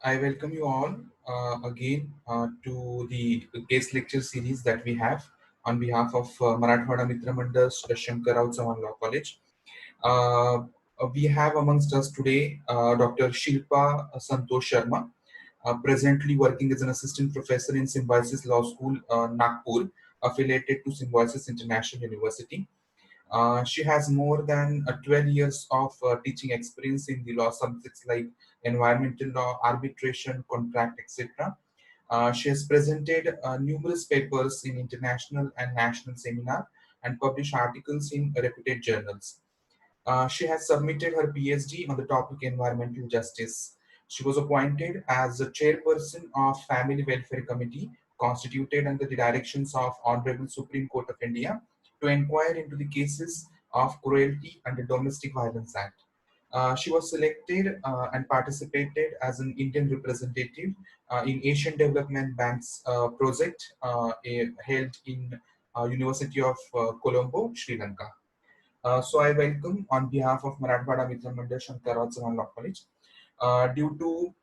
I welcome you all again to the guest lecture series that we have on behalf of Marathwada Mitra Mandal Shankar Rao Chavan Law College. Uh, we have amongst us today Dr. Shilpa Santosh Sharma, presently working as an assistant professor in Symbiosis Law School, Nagpur, affiliated to Symbiosis International University. She has more than 12 years of teaching experience in the law subjects like environmental law, arbitration, contract, etc. She has presented numerous papers in international and national seminar and published articles in reputed journals. She has submitted her PhD on the topic environmental justice. She was appointed as the chairperson of Family Welfare Committee, constituted under the directions of Honorable Supreme Court of India, to inquire into the cases of cruelty under Domestic Violence Act. She was selected and participated as an Indian representative in Asian Development Bank's project held in University of Colombo, Sri Lanka. So I welcome on behalf of Marathwada Mitra Mandal Shankar Rao Chavan Law College. Due to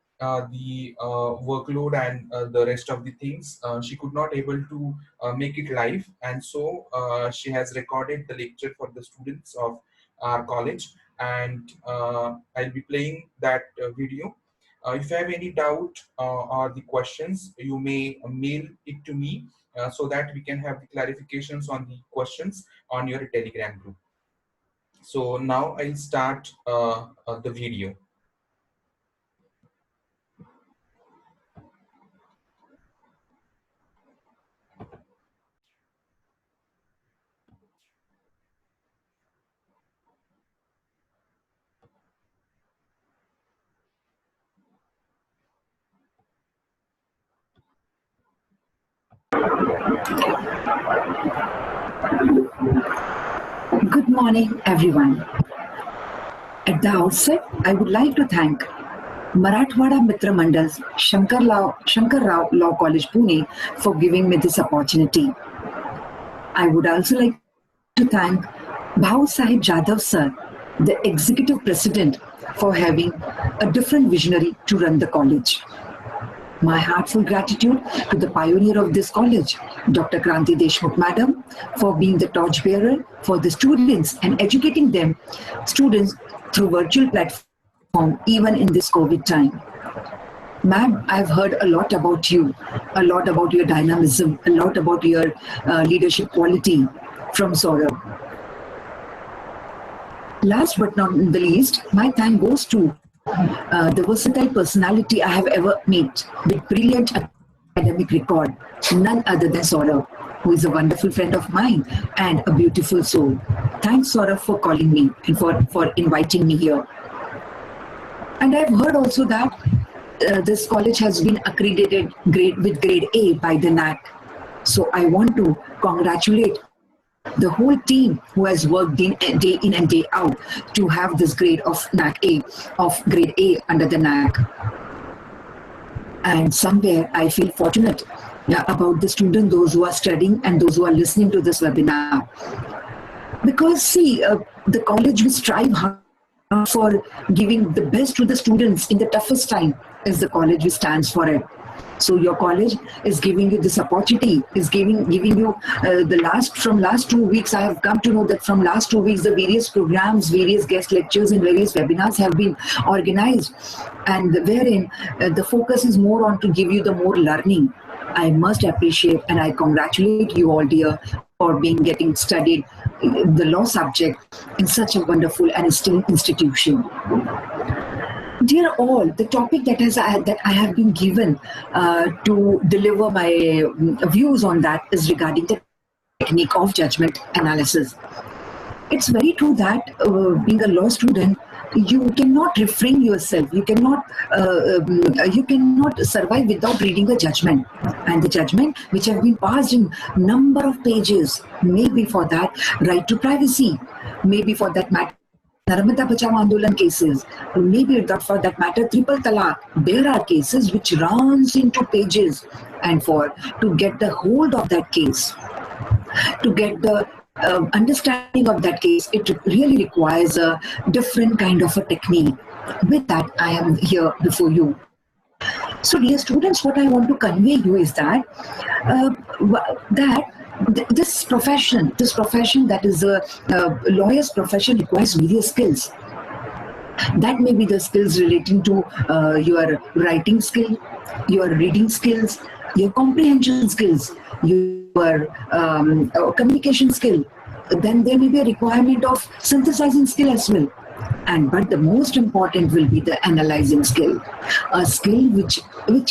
the workload and the rest of the things, she could not able to make it live, and so she has recorded the lecture for the students of our college, and I'll be playing that video. If you have any doubt or the questions, you may mail it to me so that we can have the clarifications on the questions on your Telegram group. So now I'll start the video. Good morning, everyone. At the outset, I would like to thank Marathwada Mitra Mandal's Shankar Rao Law College, Pune for giving me this opportunity. I would also like to thank Bhau Sahib Jadhav sir, the executive president, for having a different visionary to run the college. My heartfelt gratitude to the pioneer of this college, Dr. Kranti Deshmukh Madam, for being the torchbearer for the students and educating them, students, through virtual platform, even in this COVID time. Ma'am, I've heard a lot about you, a lot about your dynamism, a lot about your leadership quality from Saurabh. Last but not the least, my thank goes to the versatile personality I have ever met with brilliant academic record, none other than Saurabh, who is a wonderful friend of mine and a beautiful soul. Thanks, Saurabh, for calling me and for inviting me here. And I've heard also that this college has been accredited with grade A by the NAC. So I want to congratulate the whole team who has worked day in and day out to have this grade of NAC A, of grade A under the NAC. And somewhere I feel fortunate about the students, those who are studying and those who are listening to this webinar. Because see, the college will strive hard for giving the best to the students in the toughest time is the college which stands for it. So your college is giving you this opportunity, is giving you from last 2 weeks, I have come to know that from last 2 weeks, the various programs, various guest lectures and various webinars have been organized, and wherein the focus is more on to give you the more learning. I must appreciate and I congratulate you all, dear, for getting studied the law subject in such a wonderful and esteemed institution. Dear all, the topic that I have been given to deliver my views on that is regarding the technique of judgment analysis. It's very true that being a law student, you cannot refrain yourself. You cannot survive without reading a judgment. And the judgment which have been passed in number of pages, maybe for that right to privacy, maybe for that matter Narmada Bachao Andolan cases, maybe for that matter Triple Talaq. There are cases which runs into pages, and to get the hold of that case, to get the understanding of that case, it really requires a different kind of a technique. With that, I am here before you. So, dear students, what I want to convey you is that this profession that is a lawyer's profession requires various skills. That may be the skills relating to your writing skill, your reading skills, your comprehension skills, your communication skill. Then there may be a requirement of synthesizing skill as well. But the most important will be the analyzing skill, a skill which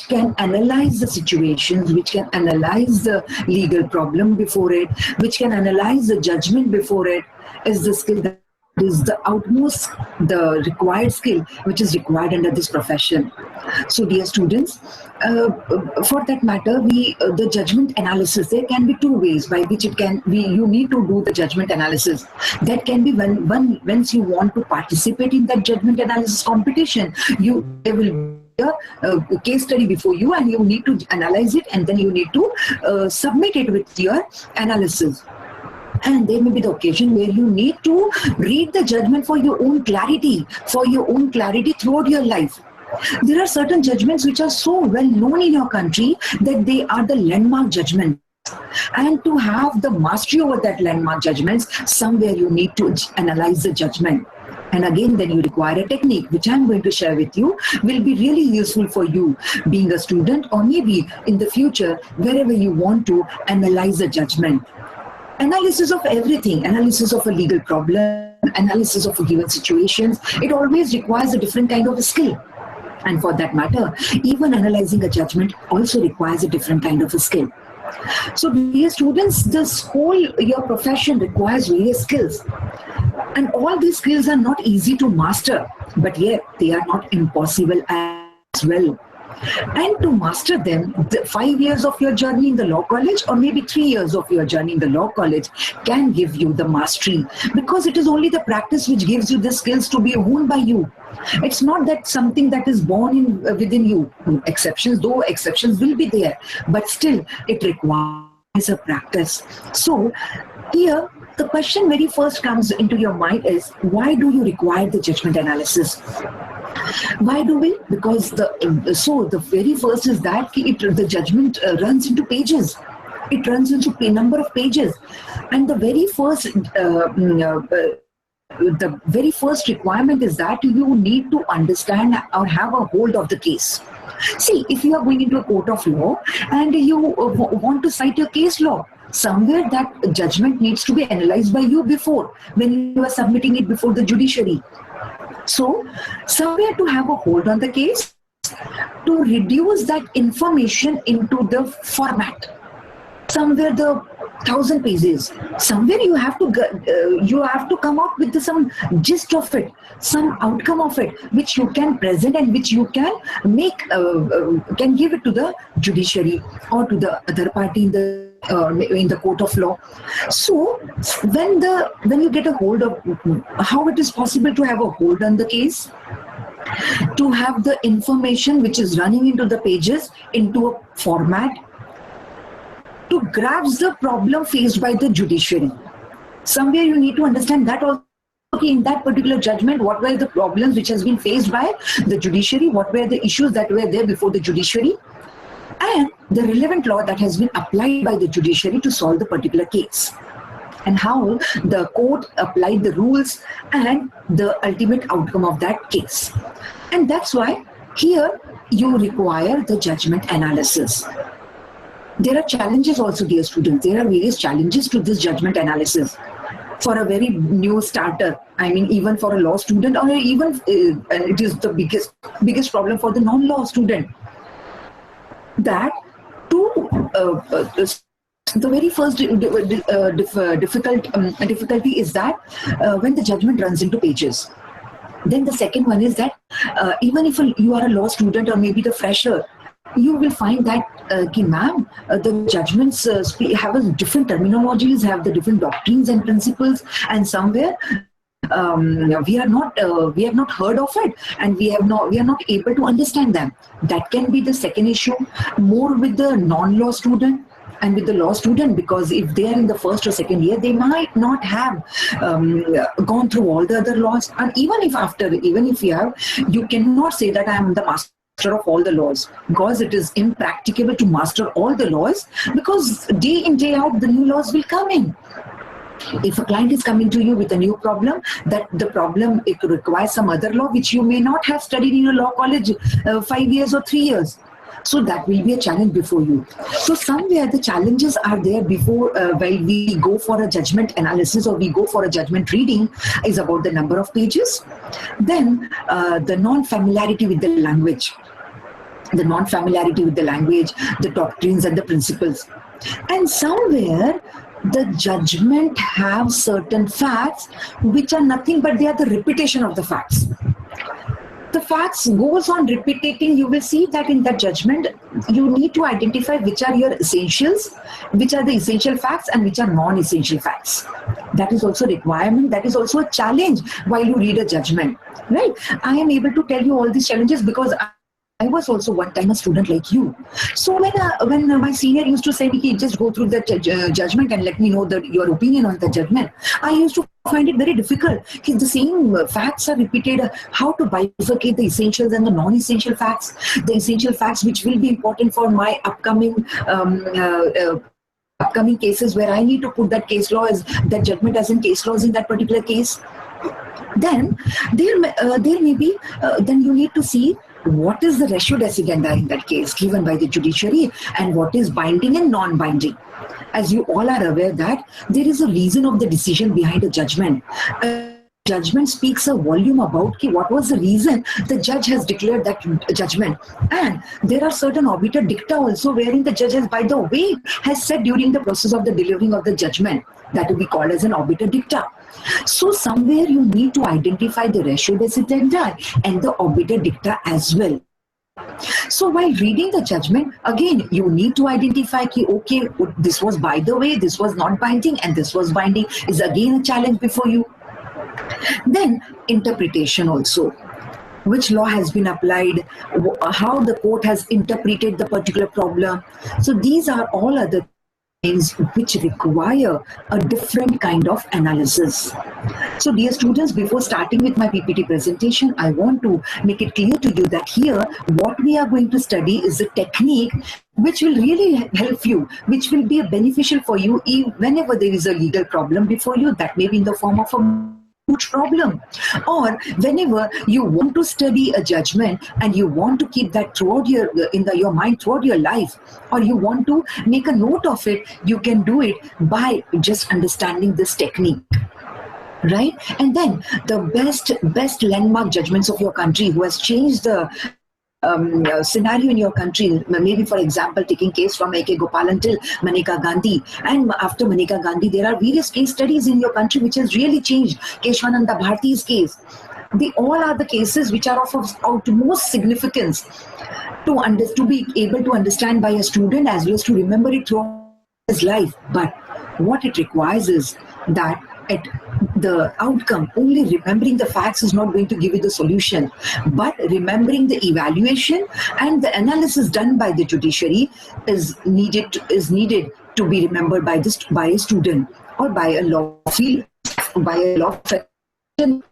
can analyze the situations, which can analyze the legal problem before it, which can analyze the judgment before it, is the skill that is the required skill which is required under this profession. So, dear students, for that matter, the judgment analysis, there can be two ways by which you need to do the judgment analysis. That can be once you want to participate in that judgment analysis competition, there will be a case study before you, and you need to analyze it, and then you need to submit it with your analysis. And there may be the occasion where you need to read the judgment for your own clarity throughout your life. There are certain judgments which are so well known in your country that they are the landmark judgments. And to have the mastery over that landmark judgments, somewhere you need to analyze the judgment. And again, then you require a technique, which I'm going to share with you, will be really useful for you being a student, or maybe in the future, wherever you want to analyze the judgment. Analysis of everything, analysis of a legal problem, analysis of a given situations, it always requires a different kind of a skill. And for that matter, even analyzing a judgment also requires a different kind of a skill. So, dear students, your profession requires various skills. And all these skills are not easy to master, but yet they are not impossible as well. And to master them, 5 years of your journey in the law college, or maybe 3 years of your journey in the law college, can give you the mastery, because it is only the practice which gives you the skills to be honed by you. It's not that something that is born within you. Exceptions will be there, but still it requires a practice. So here, the question very first comes into your mind is, why do you require the judgment analysis? Why do we? Because the very first is that the judgment runs into pages. It runs into a number of pages, and the very first requirement is that you need to understand or have a hold of the case. See, if you are going into a court of law and you want to cite your case law, somewhere that judgment needs to be analyzed by you before, when you are submitting it before the judiciary. So, somewhere to have a hold on the case, to reduce that information into the format. Somewhere the 1,000 pages. Somewhere you have to come out with some gist of it, some outcome of it, which you can present and which you can can give it to the judiciary or to the other party in the court of law. So when you get a hold of how it is possible to have a hold on the case, to have the information which is running into the pages into a format, to grasp the problem faced by the judiciary. Somewhere you need to understand that also. Okay, in that particular judgment, what were the problems which has been faced by the judiciary, what were the issues that were there before the judiciary, and the relevant law that has been applied by the judiciary to solve the particular case, and how the court applied the rules and the ultimate outcome of that case. And that's why here you require the judgment analysis. There are challenges also, dear students. There are various challenges to this judgment analysis. For a very new starter, I mean, even for a law student, or even it is the biggest problem for the non-law student, that the very first difficulty is that when the judgment runs into pages. Then the second one is that even if you are a law student or maybe the fresher, you will find that, ma'am, the judgments have a different terminologies, have the different doctrines and principles, and somewhere we have not heard of it, and we are not able to understand them. That can be the second issue, more with the non-law student and with the law student, because if they are in the first or second year, they might not have gone through all the other laws, and even if you have, you cannot say that I am the master of all the laws, because it is impracticable to master all the laws, because day in, day out, the new laws will come in. If a client is coming to you with a new problem, that the problem, it requires some other law which you may not have studied in a law college 5 years or 3 years. So that will be a challenge before you. So somewhere the challenges are there before while we go for a judgment analysis or we go for a judgment reading, is about the number of pages. Then the non-familiarity with the language. The non-familiarity with the language, the doctrines and the principles. And somewhere the judgment have certain facts which are nothing but they are the repetition of the facts. The facts goes on repeating. You will see that in that judgment, you need to identify which are your essentials, which are the essential facts and which are non-essential facts. That is also a requirement. That is also a challenge while you read a judgment, right? I am able to tell you all these challenges because I was also one time a student like you. So when my senior used to say, just go through the judgment and let me know your opinion on the judgment, I used to find it very difficult. The same facts are repeated. How to bifurcate the essentials and the non-essential facts? The essential facts which will be important for my upcoming cases where I need to put that case law as that judgment as in case laws in that particular case. Then there may be then you need to see what is the ratio decidendi in that case given by the judiciary and what is binding and non-binding. As you all are aware that there is a reason of the decision behind a judgment. Judgment speaks a volume about what was the reason the judge has declared that judgment. And there are certain obiter dicta also wherein the judge has, by the way, has said during the process of the delivering of the judgment. That will be called as an obiter dicta. So somewhere you need to identify the ratio decidendi and the obiter dicta as well. So while reading the judgment, again, you need to identify, okay, this was by the way, this was not binding and this was binding, is again a challenge before you. Then interpretation also. Which law has been applied, how the court has interpreted the particular problem. So these are all other things which require a different kind of analysis. So dear students, before starting with my PPT presentation, I want to make it clear to you that here what we are going to study is a technique which will really help you, which will be beneficial for you whenever there is a legal problem before you, that may be in the form of a huge problem, or whenever you want to study a judgment and you want to keep that throughout your mind throughout your life, or you want to make a note of it, you can do it by just understanding this technique, right? And then the best landmark judgments of your country who has changed the scenario in your country, maybe for example taking case from A.K. Gopalan till Maneka Gandhi, and after Maneka Gandhi there are various case studies in your country which has really changed. Keshwananda Bharati's case, they all are the cases which are of utmost significance to be able to understand by a student as well as to remember it throughout his life. But what it requires is that at the outcome, only remembering the facts is not going to give you the solution, but remembering the evaluation and the analysis done by the judiciary is needed to be remembered by a student or by a law field, by a law profession.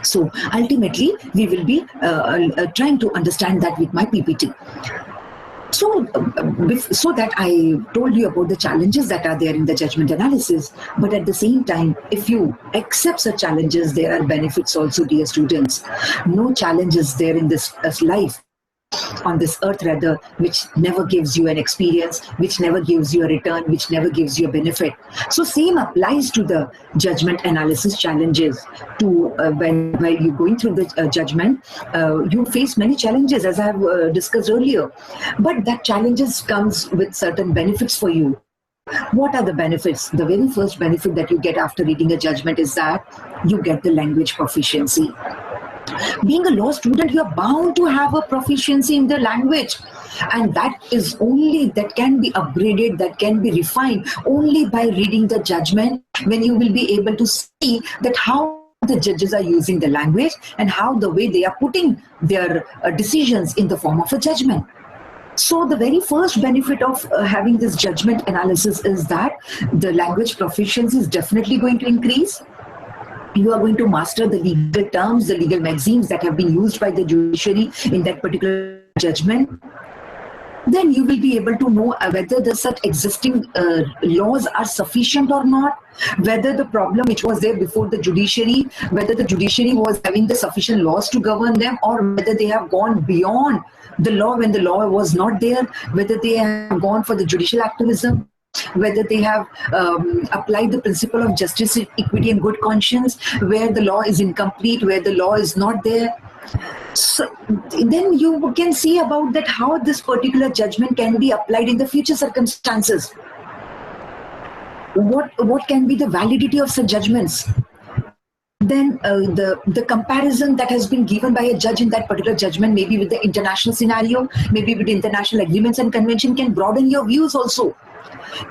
So ultimately, we will be trying to understand that with my PPT. So that I told you about the challenges that are there in the judgment analysis, but at the same time, if you accept such challenges, there are benefits also, dear students. No challenges there in this life, on this earth rather, which never gives you an experience, which never gives you a return, which never gives you a benefit. So same applies to the judgment analysis challenges. When you're going through the judgment, you face many challenges, as I have discussed earlier, but that challenges comes with certain benefits for you. What are the benefits? The very first benefit that you get after reading a judgment is that you get the language proficiency. Being a law student, you're bound to have a proficiency in the language, and that can be upgraded, that can be refined only by reading the judgment, when you will be able to see that how the judges are using the language and how the way they are putting their decisions in the form of a judgment. So the very first benefit of having this judgment analysis is that the language proficiency is definitely going to increase. You are going to master the legal terms, the legal maxims that have been used by the judiciary in that particular judgment, then you will be able to know whether the such existing laws are sufficient or not, whether the problem which was there before the judiciary, whether the judiciary was having the sufficient laws to govern them, or whether they have gone beyond the law when the law was not there, whether they have gone for the judicial activism, whether they have applied the principle of justice, equity and good conscience, where the law is incomplete, where the law is not there. So then you can see about that how this particular judgment can be applied in the future circumstances. What can be the validity of such judgments? Then the comparison that has been given by a judge in that particular judgment, maybe with the international scenario, maybe with international agreements and convention, can broaden your views also.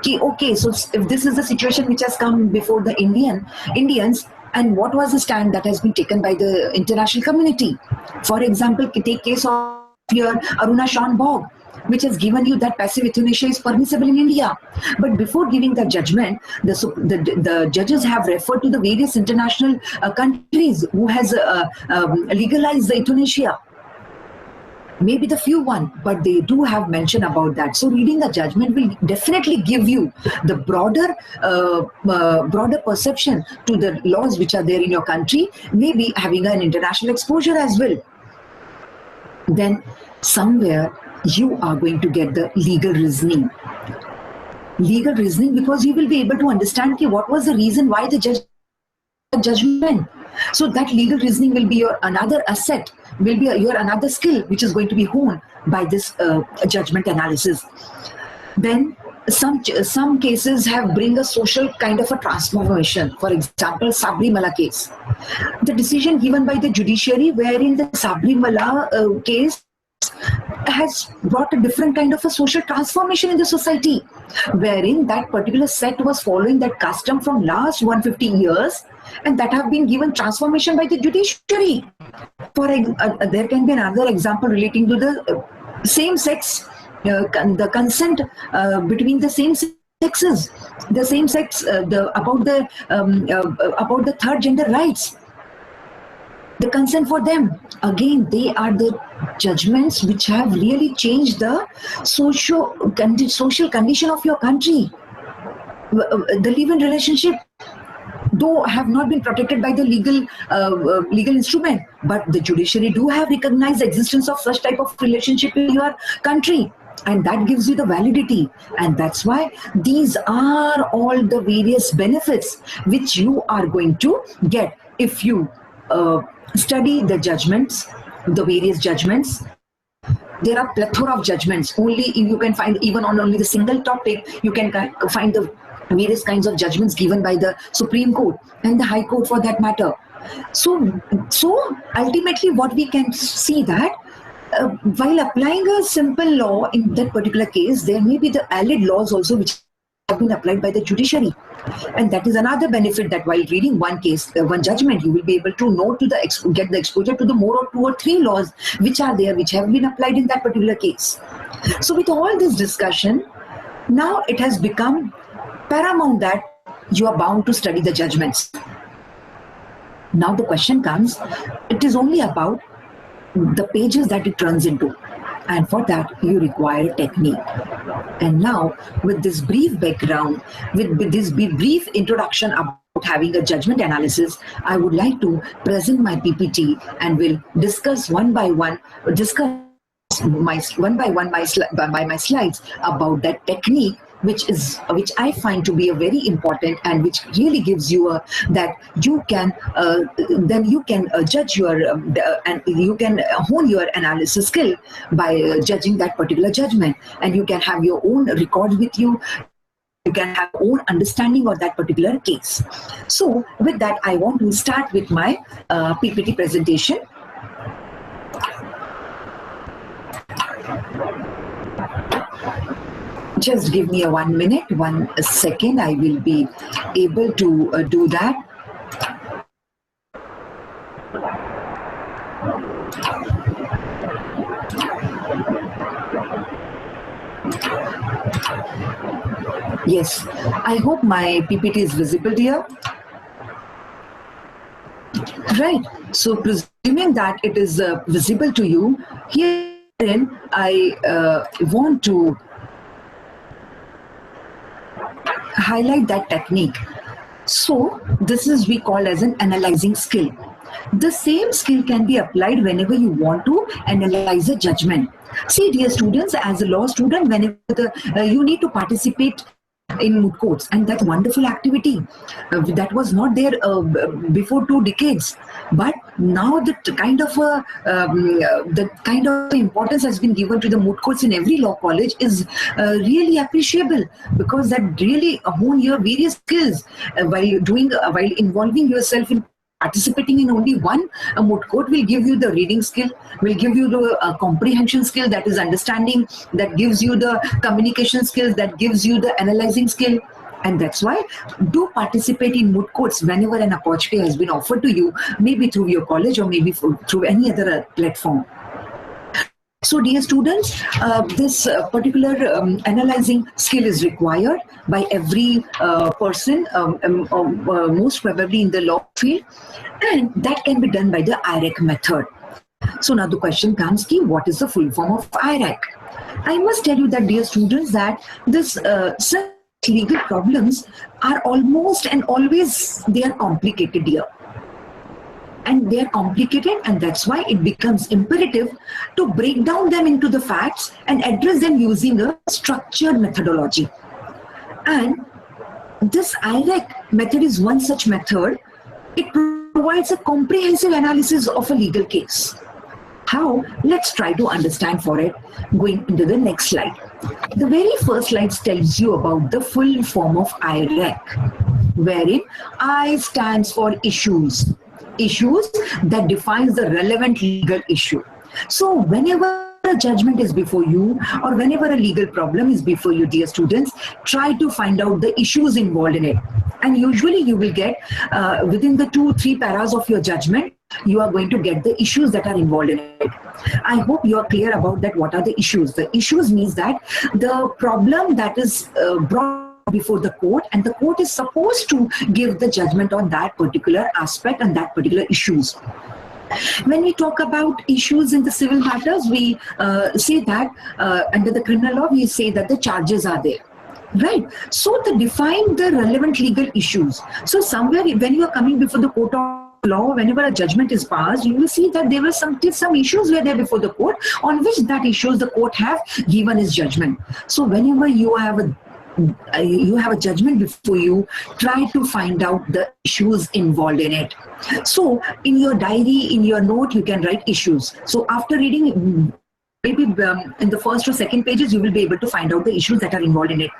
Okay, so if this is the situation which has come before the Indians, and what was the stand that has been taken by the international community? For example, take case of your Aruna Shanbhog, which has given you that passive euthanasia is permissible in India. But before giving that judgment, the judges have referred to the various international countries who has legalized the euthanasia. Maybe the few one, but they do have mention about that. So reading the judgment will definitely give you the broader perception to the laws which are there in your country, maybe having an international exposure as well. Then somewhere you are going to get the legal reasoning. Legal reasoning, because you will be able to understand what was the reason why the judgment. So that legal reasoning will be your another asset, will be your another skill which is going to be honed by this judgment analysis. Then some cases have bring a social kind of a transformation. For example, Sabrimala case, the decision given by the judiciary wherein the Sabrimala case has brought a different kind of a social transformation in the society, wherein that particular sect was following that custom from last 150 years, and that have been given transformation by the judiciary. There can be another example relating to the same sex, the consent between the same sexes, the same sex, about the third gender rights, the consent for them. Again, they are the judgments which have really changed the social condition of your country. The live-in relationship, though have not been protected by the legal instrument, but the judiciary do have recognized the existence of such type of relationship in your country, and that gives you the validity. And that's why these are all the various benefits which you are going to get if you study the judgments, the various judgments. There are plethora of judgments. Only you can find, even on only the single topic, you can find the various kinds of judgments given by the Supreme Court and the High Court for that matter. So ultimately what we can see that while applying a simple law in that particular case, there may be the allied laws also which have been applied by the judiciary. And that is another benefit, that while reading one case, one judgment, you will be able to know get the exposure to the more or 2 or 3 laws which are there, which have been applied in that particular case. So with all this discussion, now it has become paramount that you are bound to study the judgments. Now the question comes, it is only about the pages that it runs into, and for that you require a technique. And now with this brief background, with this brief introduction about having a judgment analysis, I would like to present my PPT and will discuss one by one my slides about that technique, which I find to be a very important, and which really gives you that you can then you can judge your and you can hone your analysis skill by judging that particular judgment, and you can have your own record with you. You can have your own understanding of that particular case. So with that, I want to start with my PPT presentation. Just give me 1 minute, 1 second. I will be able to do that. Yes, I hope my PPT is visible here. Right. So presuming that it is visible to you, here Then I want to highlight that technique. So this is we call as an analyzing skill. The same skill can be applied whenever you want to analyze a judgment. See, dear students, as a law student, whenever you need to participate in moot courts, and that wonderful activity that was not there before 2 decades, but now the kind of importance has been given to the moot courts in every law college is really appreciable, because that really hone your various skills while involving yourself in participating in only one moot court will give you the reading skill, will give you the comprehension skill, that is understanding, that gives you the communication skills, that gives you the analyzing skill. And that's why do participate in moot courts whenever an opportunity has been offered to you, maybe through your college or maybe through any other platform. So dear students, this particular analyzing skill is required by every person, most probably in the law field, and that can be done by the IRAC method. So now the question comes, what is the full form of IRAC? I must tell you that, dear students, that this such legal problems are almost and always, they are complicated here. And they are complicated, and that's why it becomes imperative to break down them into the facts and address them using a structured methodology. And this IRAC method is one such method. It provides a comprehensive analysis of a legal case. How? Let's try to understand for it going into the next slide. The very first slide tells you about the full form of IRAC, wherein I stands for issues that defines the relevant legal issue. So whenever a judgment is before you, or whenever a legal problem is before you, dear students, try to find out the issues involved in it. And usually you will get within the 2-3 paras of your judgment, you are going to get the issues that are involved in it. I hope you are clear about that. What are the issues? The issues means that the problem that is brought before the court, and the court is supposed to give the judgment on that particular aspect and that particular issues. When we talk about issues in the civil matters, we say that under the criminal law, we say that the charges are there. Right. So to define the relevant legal issues. So somewhere when you are coming before the court of law, whenever a judgment is passed, you will see that there were some issues were there before the court, on which that issues the court have given its judgment. So whenever you have a judgment before you, try to find out the issues involved in it. So in your diary, in your note, you can write issues. So after reading, maybe in the first or second pages, you will be able to find out the issues that are involved in it.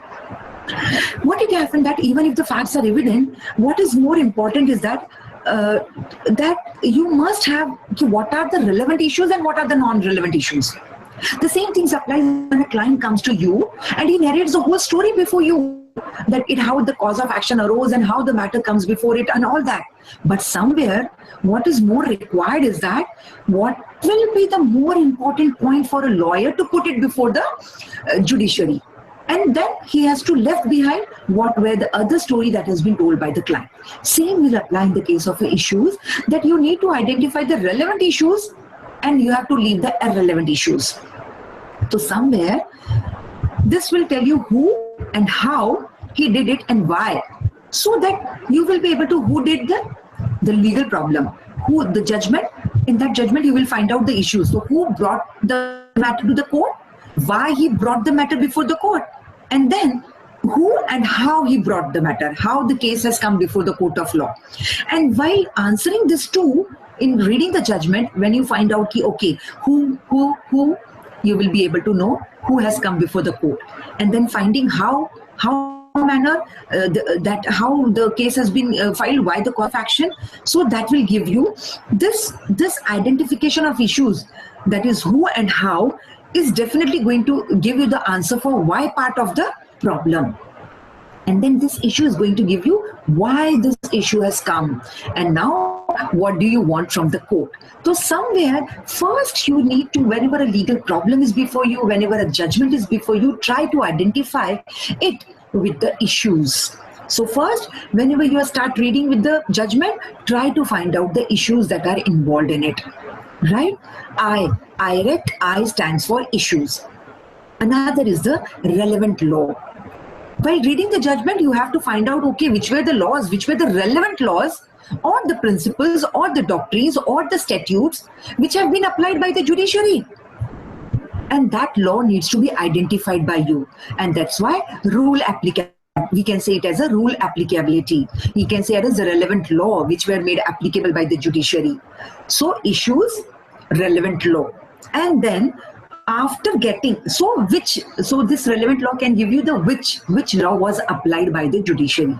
What it happened that even if the facts are evident, what is more important is that you must have what are the relevant issues and what are the non-relevant issues. The same things apply when a client comes to you and he narrates the whole story before you, how the cause of action arose and how the matter comes before it and all that. But somewhere, what is more required is that what will be the more important point for a lawyer to put it before the judiciary. And then he has to left behind what were the other story that has been told by the client. Same will apply in the case of issues, that you need to identify the relevant issues and you have to leave the irrelevant issues. So somewhere, this will tell you who and how he did it and why. So that you will be able to who did the legal problem, who the judgment. In that judgment, you will find out the issues. So who brought the matter to the court, why he brought the matter before the court, and then who and how he brought the matter, how the case has come before the court of law. And while answering this too, in reading the judgment, when you find out, okay, who, you will be able to know who has come before the court. And then finding how manner, how the case has been filed, why the cause of action. So that will give you this identification of issues, that is who and how, is definitely going to give you the answer for why part of the problem. And then this issue is going to give you why this issue has come. And now, what do you want from the court? So somewhere, first you need to, whenever a legal problem is before you, whenever a judgment is before you, try to identify it with the issues. So first, whenever you start reading with the judgment, try to find out the issues that are involved in it. right? I stands for issues. Another is the relevant law. While reading the judgment, you have to find out, okay, which were the laws, which were the relevant laws, or the principles, or the doctrines, or the statutes which have been applied by the judiciary. And that law needs to be identified by you. And that's why rule applicability. We can say it as a rule applicability. We can say it as a relevant law which were made applicable by the judiciary. So issues, relevant law. And then after getting, so this relevant law can give you the which law was applied by the judiciary.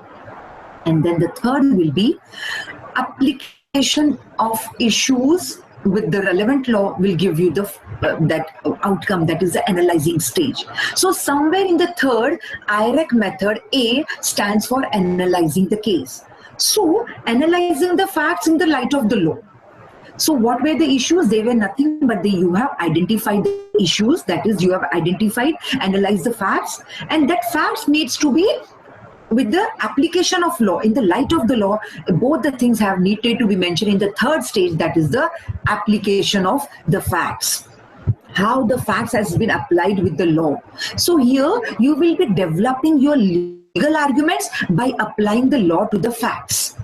And then the third will be application of issues with the relevant law will give you the that outcome, that is the analyzing stage. So somewhere in the third IREC method, A stands for analyzing the case. So analyzing the facts in the light of the law. So what were the issues? They were nothing but you have identified the issues, that is you have identified, analyzed the facts, and that facts needs to be with the application of law. In the light of the law, both the things have needed to be mentioned in the third stage, that is the application of the facts. How the facts has been applied with the law. So here you will be developing your legal arguments by applying the law to the facts.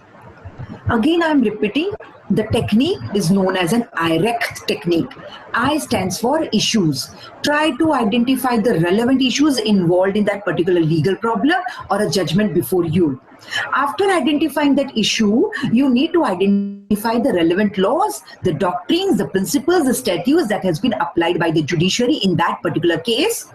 Again, I am repeating, the technique is known as an IREC technique. I stands for issues. Try to identify the relevant issues involved in that particular legal problem or a judgment before you. After identifying that issue, you need to identify the relevant laws, the doctrines, the principles, the statutes that has been applied by the judiciary in that particular case.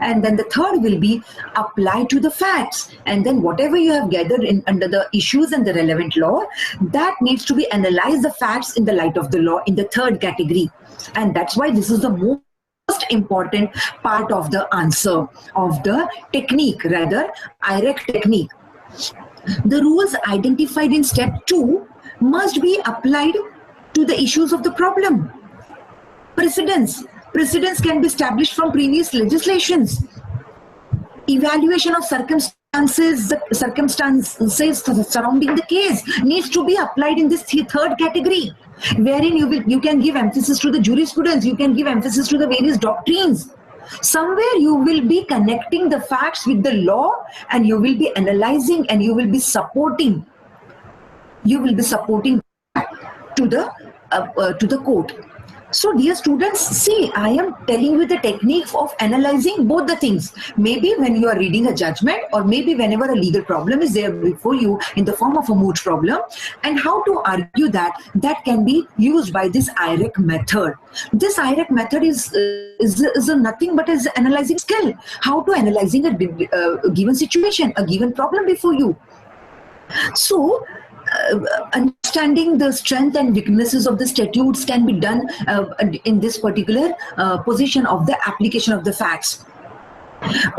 And then the third will be apply to the facts, and then whatever you have gathered under the issues and the relevant law, that needs to be analyzed the facts in the light of the law in the third category. And that's why this is the most important part of the answer of the technique, rather IREC technique. The rules identified in step 2 must be applied to the issues of the problem. Precedents can be established from previous legislations. Evaluation of circumstances surrounding the case needs to be applied in this third category, wherein you can give emphasis to the jurisprudence, you can give emphasis to the various doctrines. Somewhere you will be connecting the facts with the law, and you will be analyzing, and you will be supporting. You will be supporting to the court. So dear students, see, I am telling you the technique of analyzing both the things. Maybe when you are reading a judgment, or maybe whenever a legal problem is there before you in the form of a moot problem, and how to argue that can be used by this IREC method. This IREC method is nothing but is analyzing skill. How to analyzing a given situation, a given problem before you. So understanding the strength and weaknesses of the statutes can be done in this particular position of the application of the facts.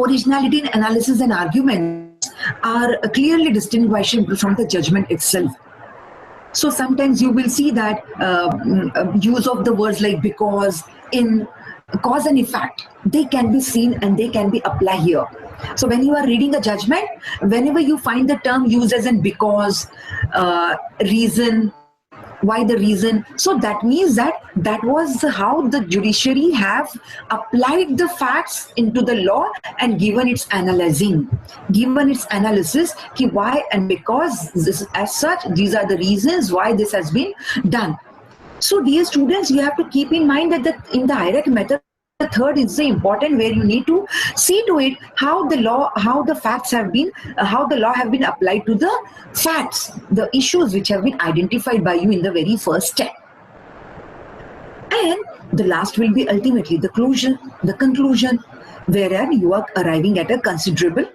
Originality in analysis and arguments are clearly distinguishable from the judgment itself. So sometimes you will see that use of the words like because, in, cause and effect, they can be seen and they can be applied here. So when you are reading a judgment, whenever you find the term used as in because, reason, why the reason, so that means that was how the judiciary have applied the facts into the law and given its analysis, why and because this, as such, these are the reasons why this has been done. So dear students, you have to keep in mind that in the IREC method, the third is the important, where you need to see to it how the law have been applied to the facts, the issues which have been identified by you in the very first step. And the last will be ultimately the conclusion, wherein you are arriving at a considerable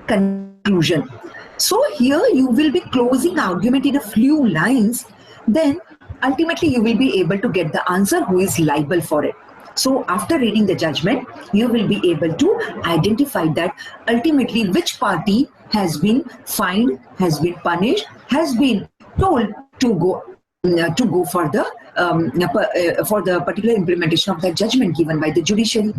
conclusion. So here you will be closing argument in a few lines, then ultimately you will be able to get the answer who is liable for it. So after reading the judgment, you will be able to identify that ultimately which party has been fined, has been punished, has been told to go for the particular implementation of that judgment given by the judiciary.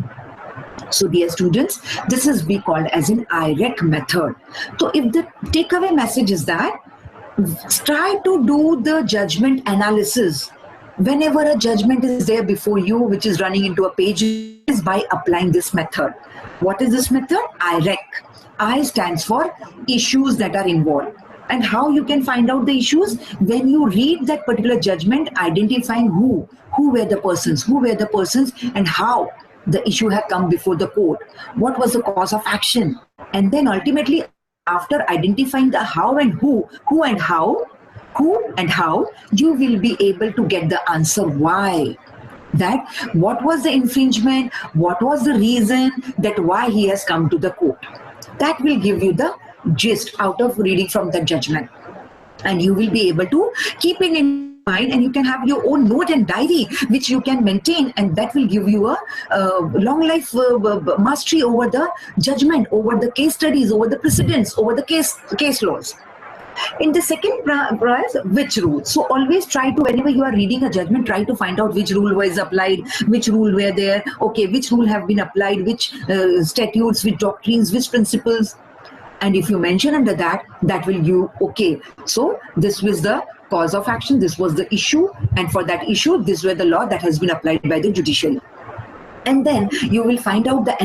So dear students, this is be called as an IREC method. So if the takeaway message is that try to do the judgment analysis whenever a judgment is there before you, which is running into a page, is by applying this method. What is this method? IREC. I stands for issues that are involved. And how you can find out the issues? When you read that particular judgment, identifying who were the persons, and how the issue had come before the court. What was the cause of action? And then ultimately, after identifying the how and who and how, you will be able to get the answer why. That what was the infringement, what was the reason that why he has come to the court. That will give you the gist out of reading from the judgment, and you will be able to keep it in mind, and you can have your own note and diary which you can maintain, and that will give you a long life mastery over the judgment, over the case studies, over the precedents, over the case laws. In the second prize, which rule? So always try to, whenever you are reading a judgment, try to find out which rule was applied, which rule were there, okay, which rule have been applied, which statutes, which doctrines, which principles. And if you mention under that, that will give, okay, so this was the cause of action, this was the issue, and for that issue, this were the law that has been applied by the judiciary. And then you will find out the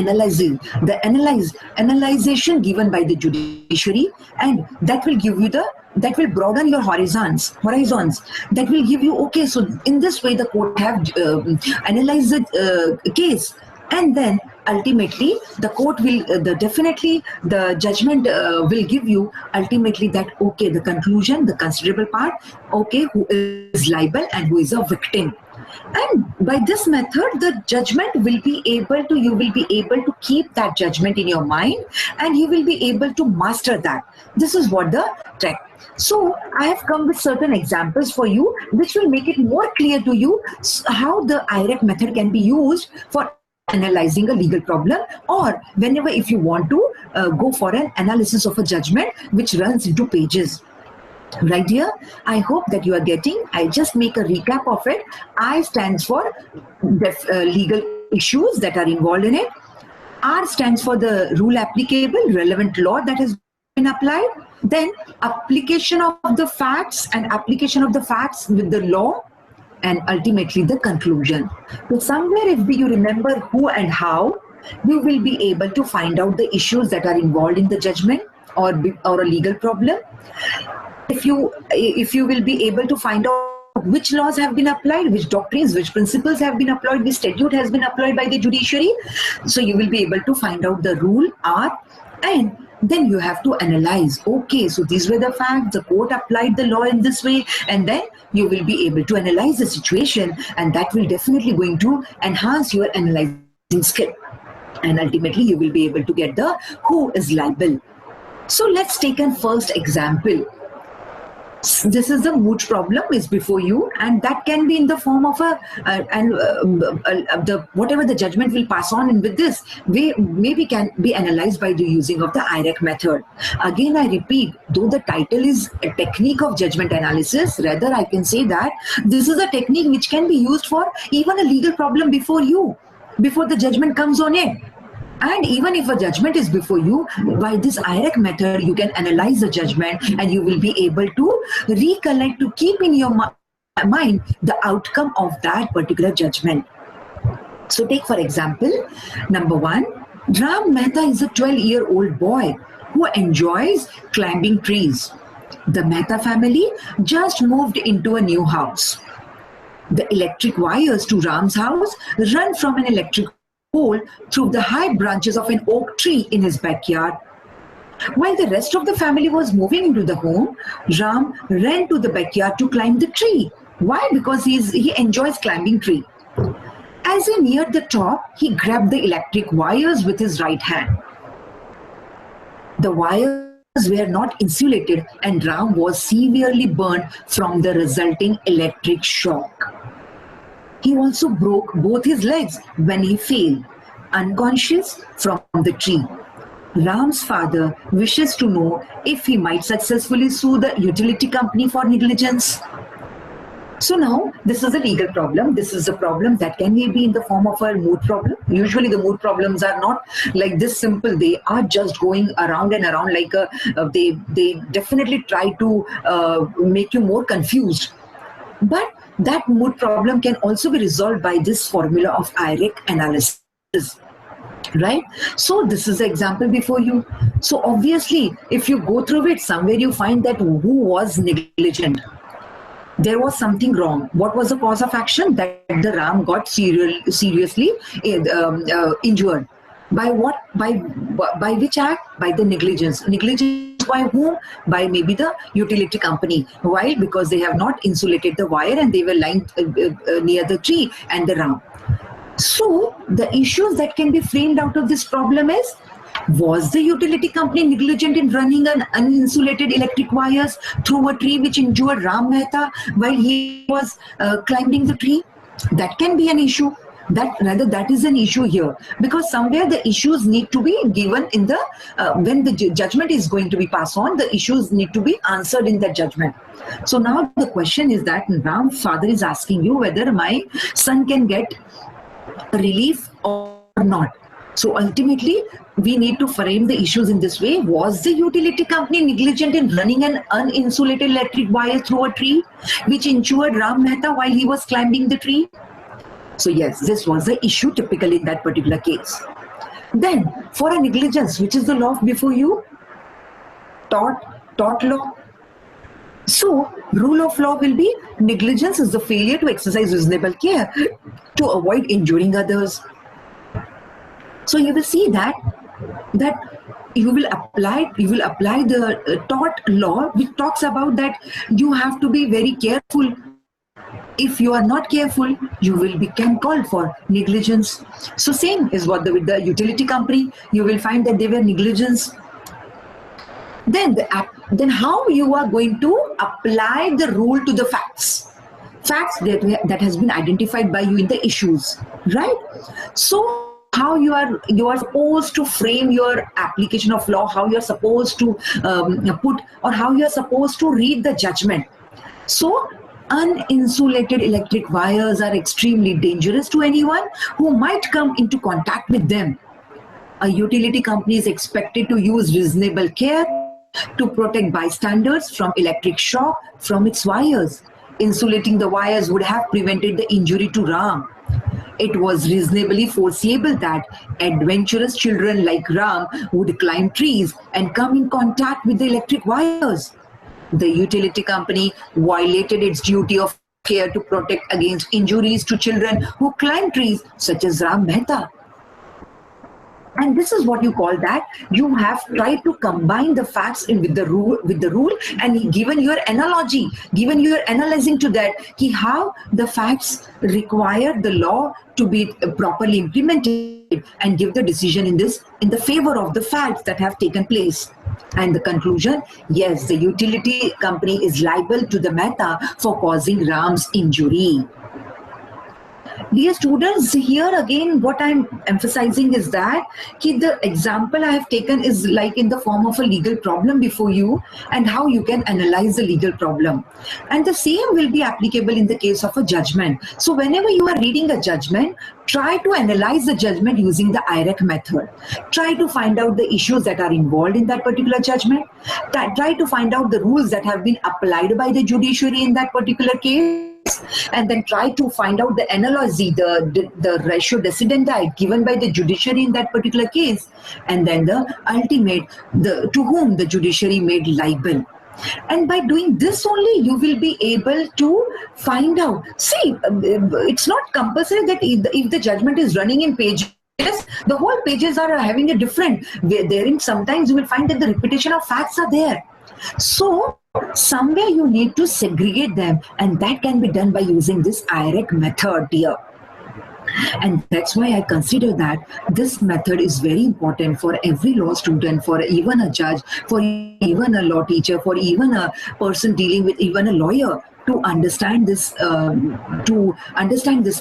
analyzation given by the judiciary, and that will give you that will broaden your horizons. That will give you, okay, so in this way the court have analyzed the case, and then ultimately the court will definitely the judgment will give you ultimately that, okay, the conclusion, the considerable part, okay, who is liable and who is a victim. And by this method, the judgment will be able to, you will be able to keep that judgment in your mind, and you will be able to master that. This is what the trick. So I have come with certain examples for you, which will make it more clear to you how the IREC method can be used for analyzing a legal problem, or whenever if you want to go for an analysis of a judgment which runs into pages. Right here, I hope that you are getting. I just make a recap of it. I stands for legal issues that are involved in it. R stands for the rule applicable, relevant law that has been applied. Then application of the facts and application of the facts with the law, and ultimately the conclusion. So somewhere if you remember who and how, you will be able to find out the issues that are involved in the judgment or a legal problem. If you will be able to find out which laws have been applied, which doctrines, which principles have been applied, which statute has been applied by the judiciary, so you will be able to find out the rule R, and then you have to analyze, okay, so these were the facts, the court applied the law in this way, and then you will be able to analyze the situation, and that will definitely going to enhance your analyzing skill, and ultimately you will be able to get the who is liable. So let's take a first example. This is the moot problem is before you, and that can be in the form of whatever the judgment will pass on, and with this maybe can be analyzed by the using of the IREC method. Again, I repeat, though the title is a technique of judgment analysis, rather I can say that this is a technique which can be used for even a legal problem before the judgment comes on it. And even if a judgment is before you, by this IREC method, you can analyze the judgment, and you will be able to recollect, to keep in your mind the outcome of that particular judgment. So take for example, number 1, Ram Mehta is a 12-year-old boy who enjoys climbing trees. The Mehta family just moved into a new house. The electric wires to Ram's house run from an electric pole through the high branches of an oak tree in his backyard. While the rest of the family was moving into the home, Ram ran to the backyard to climb the tree. Why? Because he enjoys climbing tree. As he neared the top, he grabbed the electric wires with his right hand. The wires were not insulated, and Ram was severely burned from the resulting electric shock. He also broke both his legs when he fell, unconscious, from the tree. Ram's father wishes to know if he might successfully sue the utility company for negligence. So now, this is a legal problem. This is a problem that can be in the form of a moot problem. Usually the moot problems are not like this simple. They are just going around and around like they definitely try to make you more confused. But that mood problem can also be resolved by this formula of IREC analysis. Right? So this is the example before you. So obviously, if you go through it, somewhere you find that who was negligent. There was something wrong. What was the cause of action? That the Ram got seriously injured. By what? By which act? By the negligence. Negligence by whom? By maybe the utility company. Why? Because they have not insulated the wire and they were lying near the tree and the Ram. So the issues that can be framed out of this problem is, was the utility company negligent in running an uninsulated electric wires through a tree which injured Ram Mehta while he was climbing the tree? That can be an issue. That is an issue here, because somewhere the issues need to be given in the when the judgment is going to be passed on, the issues need to be answered in that judgment. So now the question is that Ram's father is asking you whether my son can get relief or not. So ultimately, we need to frame the issues in this way. Was the utility company negligent in running an uninsulated electric wire through a tree which injured Ram Mehta while he was climbing the tree? So yes, this was the issue typically in that particular case. Then for a negligence, which is the law before you? Tort law. So rule of law will be negligence is the failure to exercise reasonable care to avoid injuring others. So you will see that you will apply the tort law, which talks about that you have to be very careful. If you are not careful, you can call for negligence. So same is what with the utility company, you will find that they were negligence. Then how you are going to apply the rule to the facts that has been identified by you in the issues, right? So how you are supposed to frame your application of law, how you are supposed to put, or how you are supposed to read the judgment. So uninsulated electric wires are extremely dangerous to anyone who might come into contact with them. A utility company is expected to use reasonable care to protect bystanders from electric shock from its wires. Insulating the wires would have prevented the injury to Ram. It was reasonably foreseeable that adventurous children like Ram would climb trees and come in contact with the electric wires. The utility company violated its duty of care to protect against injuries to children who climb trees, such as Ram Mehta. And this is what you call that you have tried to combine the facts with the rule, and given your analogy, given your analyzing to that, how the facts require the law to be properly implemented and give the decision in the favor of the facts that have taken place. And the conclusion, yes, the utility company is liable to the Mehta for causing Ram's injury. Dear students, here again what I'm emphasizing is that the example I have taken is like in the form of a legal problem before you, and how you can analyze the legal problem. And the same will be applicable in the case of a judgment. So whenever you are reading a judgment, try to analyze the judgment using the IREC method. Try to find out the issues that are involved in that particular judgment. Try to find out the rules that have been applied by the judiciary in that particular case. And then try to find out the analogy, the ratio decidendi given by the judiciary in that particular case, and then the ultimate, to whom the judiciary made liable. And by doing this only, you will be able to find out. See, it's not compulsory that if the judgment is running in pages, the whole pages are having a different, therein sometimes you will find that the repetition of facts are there. So somewhere you need to segregate them, and that can be done by using this IREC method here. And that's why I consider that this method is very important for every law student, for even a judge, for even a law teacher, for even a person dealing with even a lawyer, to understand this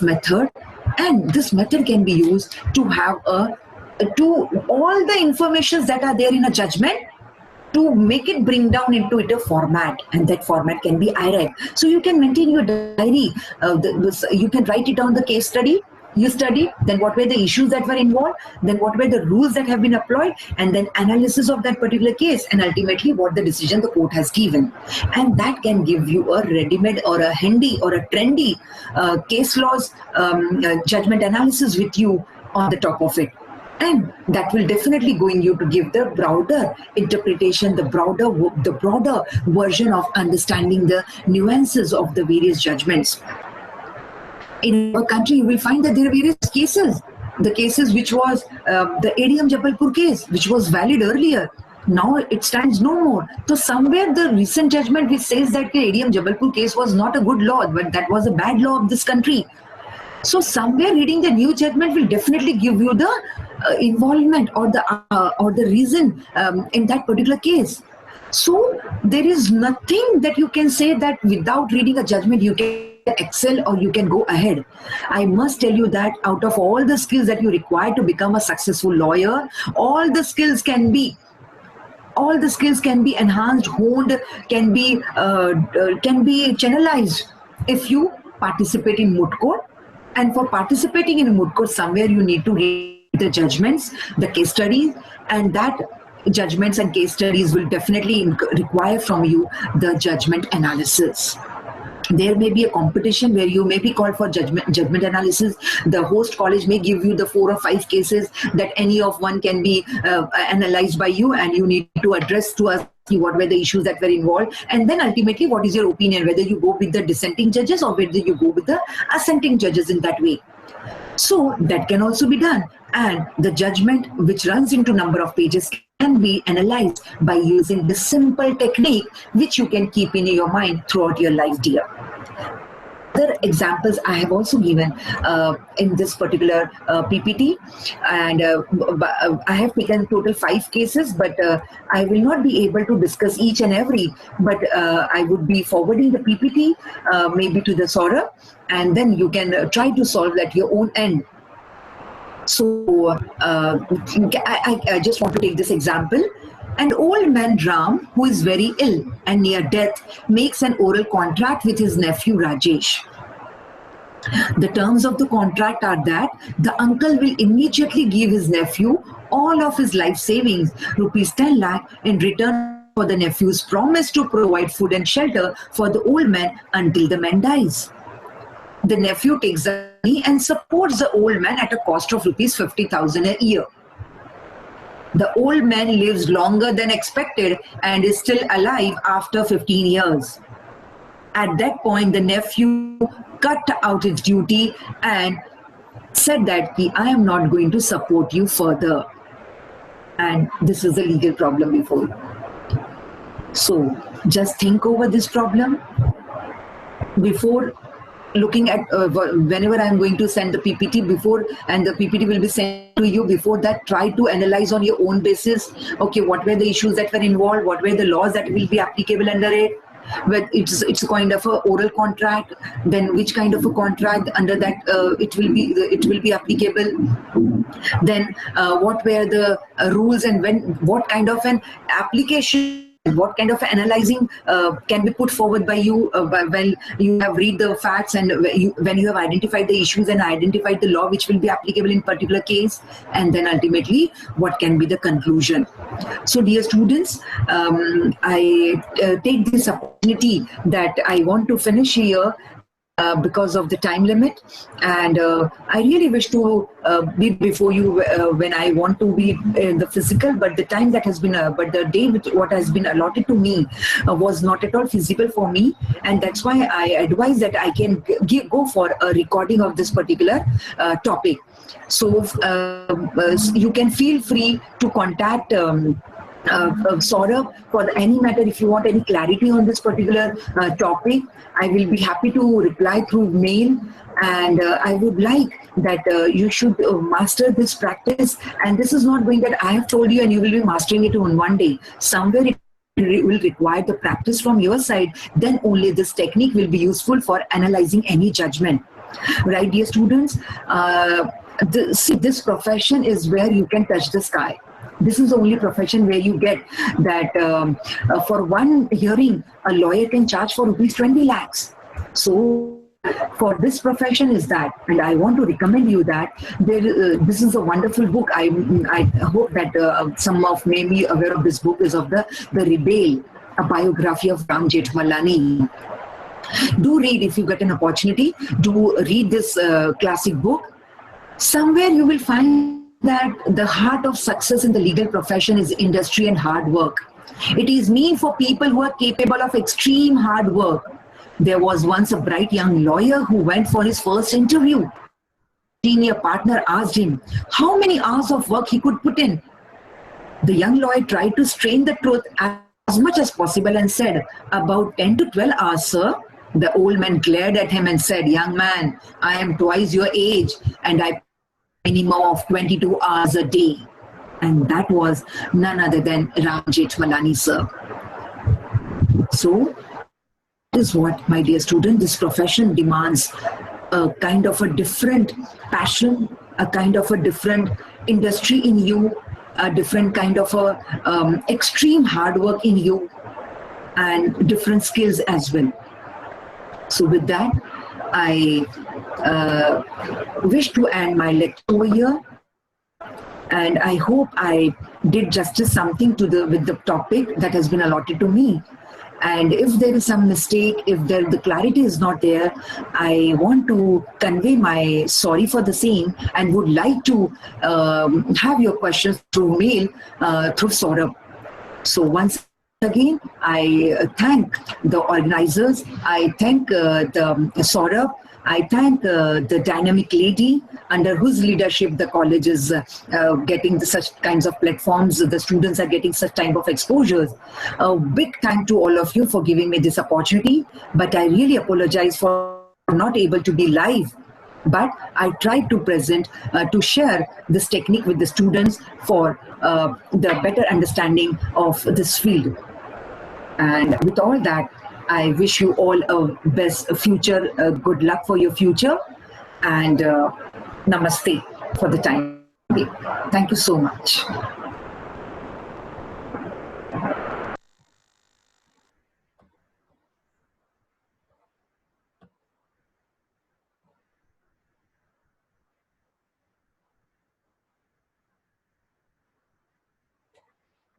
method. And this method can be used to have to all the informations that are there in a judgment, to make it bring down into a format, and that format can be IREC. So you can maintain your diary, you can write it down the case study, You studied, then what were the issues that were involved, then what were the rules that have been applied, and then analysis of that particular case, and ultimately what the decision the court has given. And that can give you a ready-made or a handy or a trendy case laws judgment analysis with you on the top of it. And that will definitely going you to give the broader interpretation, the broader version of understanding the nuances of the various judgments. In our country, you will find that there are various cases. The cases which was the ADM Jabalpur case, which was valid earlier, now it stands no more. So somewhere the recent judgment which says that the ADM Jabalpur case was not a good law, but that was a bad law of this country. So somewhere reading the new judgment will definitely give you the involvement or the reason in that particular case. So there is nothing that you can say that without reading a judgment you can excel or you can go ahead. I must tell you that out of all the skills that you require to become a successful lawyer, all the skills can be enhanced, honed, can be channelized if you participate in moot court. And for participating in moot court, somewhere you need to read the judgments, the case studies, and that judgments and case studies will definitely require from you the judgment analysis. There may be a competition where you may be called for judgment analysis. The host college may give you the 4 or 5 cases that any of one can be analyzed by you, and you need to address to us what were the issues that were involved, and then ultimately what is your opinion, whether you go with the dissenting judges or whether you go with the assenting judges in that way. So that can also be done, and the judgment, which runs into number of pages, can be analyzed by using the simple technique which you can keep in your mind throughout your life, dear. Other examples I have also given in this particular PPT, and I have taken total 5 cases, but I will not be able to discuss each and every, but I would be forwarding the PPT maybe to the Saurabh, and then you can try to solve at your own end. So I just want to take this example. An old man Ram, who is very ill and near death, makes an oral contract with his nephew Rajesh. The terms of the contract are that the uncle will immediately give his nephew all of his life savings, rupees 10 lakh, in return for the nephew's promise to provide food and shelter for the old man until the man dies. The nephew takes the money and supports the old man at a cost of rupees 50,000 a year. The old man lives longer than expected and is still alive after 15 years. At that point, the nephew cut out his duty and said that I am not going to support you further. And this is the legal problem before you. So just think over this problem before looking at whenever I'm going to send the PPT before, and the PPT will be sent to you. Before that, try to analyze on your own basis. Okay, what were the issues that were involved? What were the laws that will be applicable under it? But it's kind of a oral contract. Then which kind of a contract under that it will be applicable? Then what were the rules, and what kind of an application? What kind of analyzing can be put forward by you when you have read the facts, and when you have identified the issues and identified the law which will be applicable in particular case, and then ultimately what can be the conclusion. So dear students, I take this opportunity that I want to finish here because of the time limit, and I really wish to be before you when I want to be in the physical, but the time that has been but the day with what has been allotted to me was not at all feasible for me, and that's why I advise that I can go for a recording of this particular topic. So you can feel free to contact Saurabh for any matter. If you want any clarity on this particular topic, I will be happy to reply through mail, and I would like that you should master this practice. And this is not going that I have told you and you will be mastering it in one day. Somewhere it will require the practice from your side. Then only this technique will be useful for analyzing any judgment. Right, dear students? See, this profession is where you can touch the sky. This is the only profession where you get that for one hearing, a lawyer can charge for rupees 20 lakhs. So for this profession is that, and I want to recommend you that this is a wonderful book. I hope that some of may be aware of this book is of the Rebel, a biography of Ram Jethmalani. Do read if you get an opportunity. Do read this classic book. Somewhere you will find that the heart of success in the legal profession is industry and hard work. It is mean for people who are capable of extreme hard work. There was once a bright young lawyer who went for his first interview. Senior partner asked him how many hours of work he could put in. The young lawyer tried to strain the truth as much as possible and said, "About 10 to 12 hours, sir." The old man glared at him and said, "Young man, I am twice your age and I minimum of 22 hours a day." And that was none other than Ram Jethmalani, sir. So, this is what, my dear student, this profession demands a kind of a different passion, a kind of a different industry in you, a different kind of a extreme hard work in you, and different skills as well. So with that, I wish to end my lecture over here, and I hope I did justice something to with the topic that has been allotted to me. And if there is some mistake, if the clarity is not there, I want to convey my sorry for the same and would like to have your questions through mail through Saurabh. So once again, I thank the organizers, I thank the Saurabh, I thank the dynamic lady under whose leadership the college is getting such kinds of platforms, the students are getting such type of exposures. A big thank to all of you for giving me this opportunity, but I really apologize for not able to be live. But I tried to present, to share this technique with the students for the better understanding of this field. And with all that, I wish you all a best future, good luck for your future, and namaste for the time being. Thank you so much.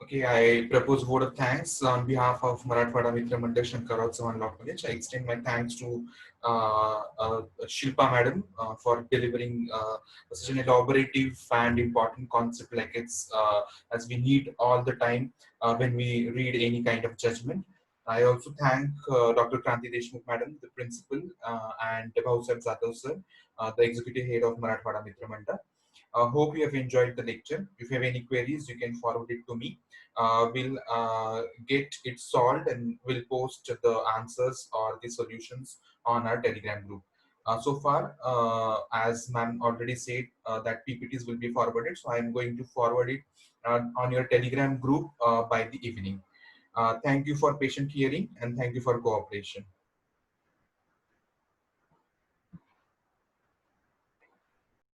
Okay, I propose a vote of thanks on behalf of Marathwada Mitra Mandal Shankarao Chavan Law College. I extend my thanks to Shilpa Madam for delivering such an elaborative and important concept like it's as we need all the time when we read any kind of judgment. I also thank Dr. Kranti Deshmukh Madam, the principal, and Bhausab Zadav sir, the executive head of Marathwada Mitra Mandal. Hope you have enjoyed the lecture. If you have any queries, you can forward it to me. We'll get it solved and we'll post the answers or the solutions on our Telegram group. So far, as ma'am already said, that PPTs will be forwarded. So I'm going to forward it on your Telegram group by the evening. Thank you for patient hearing and thank you for cooperation.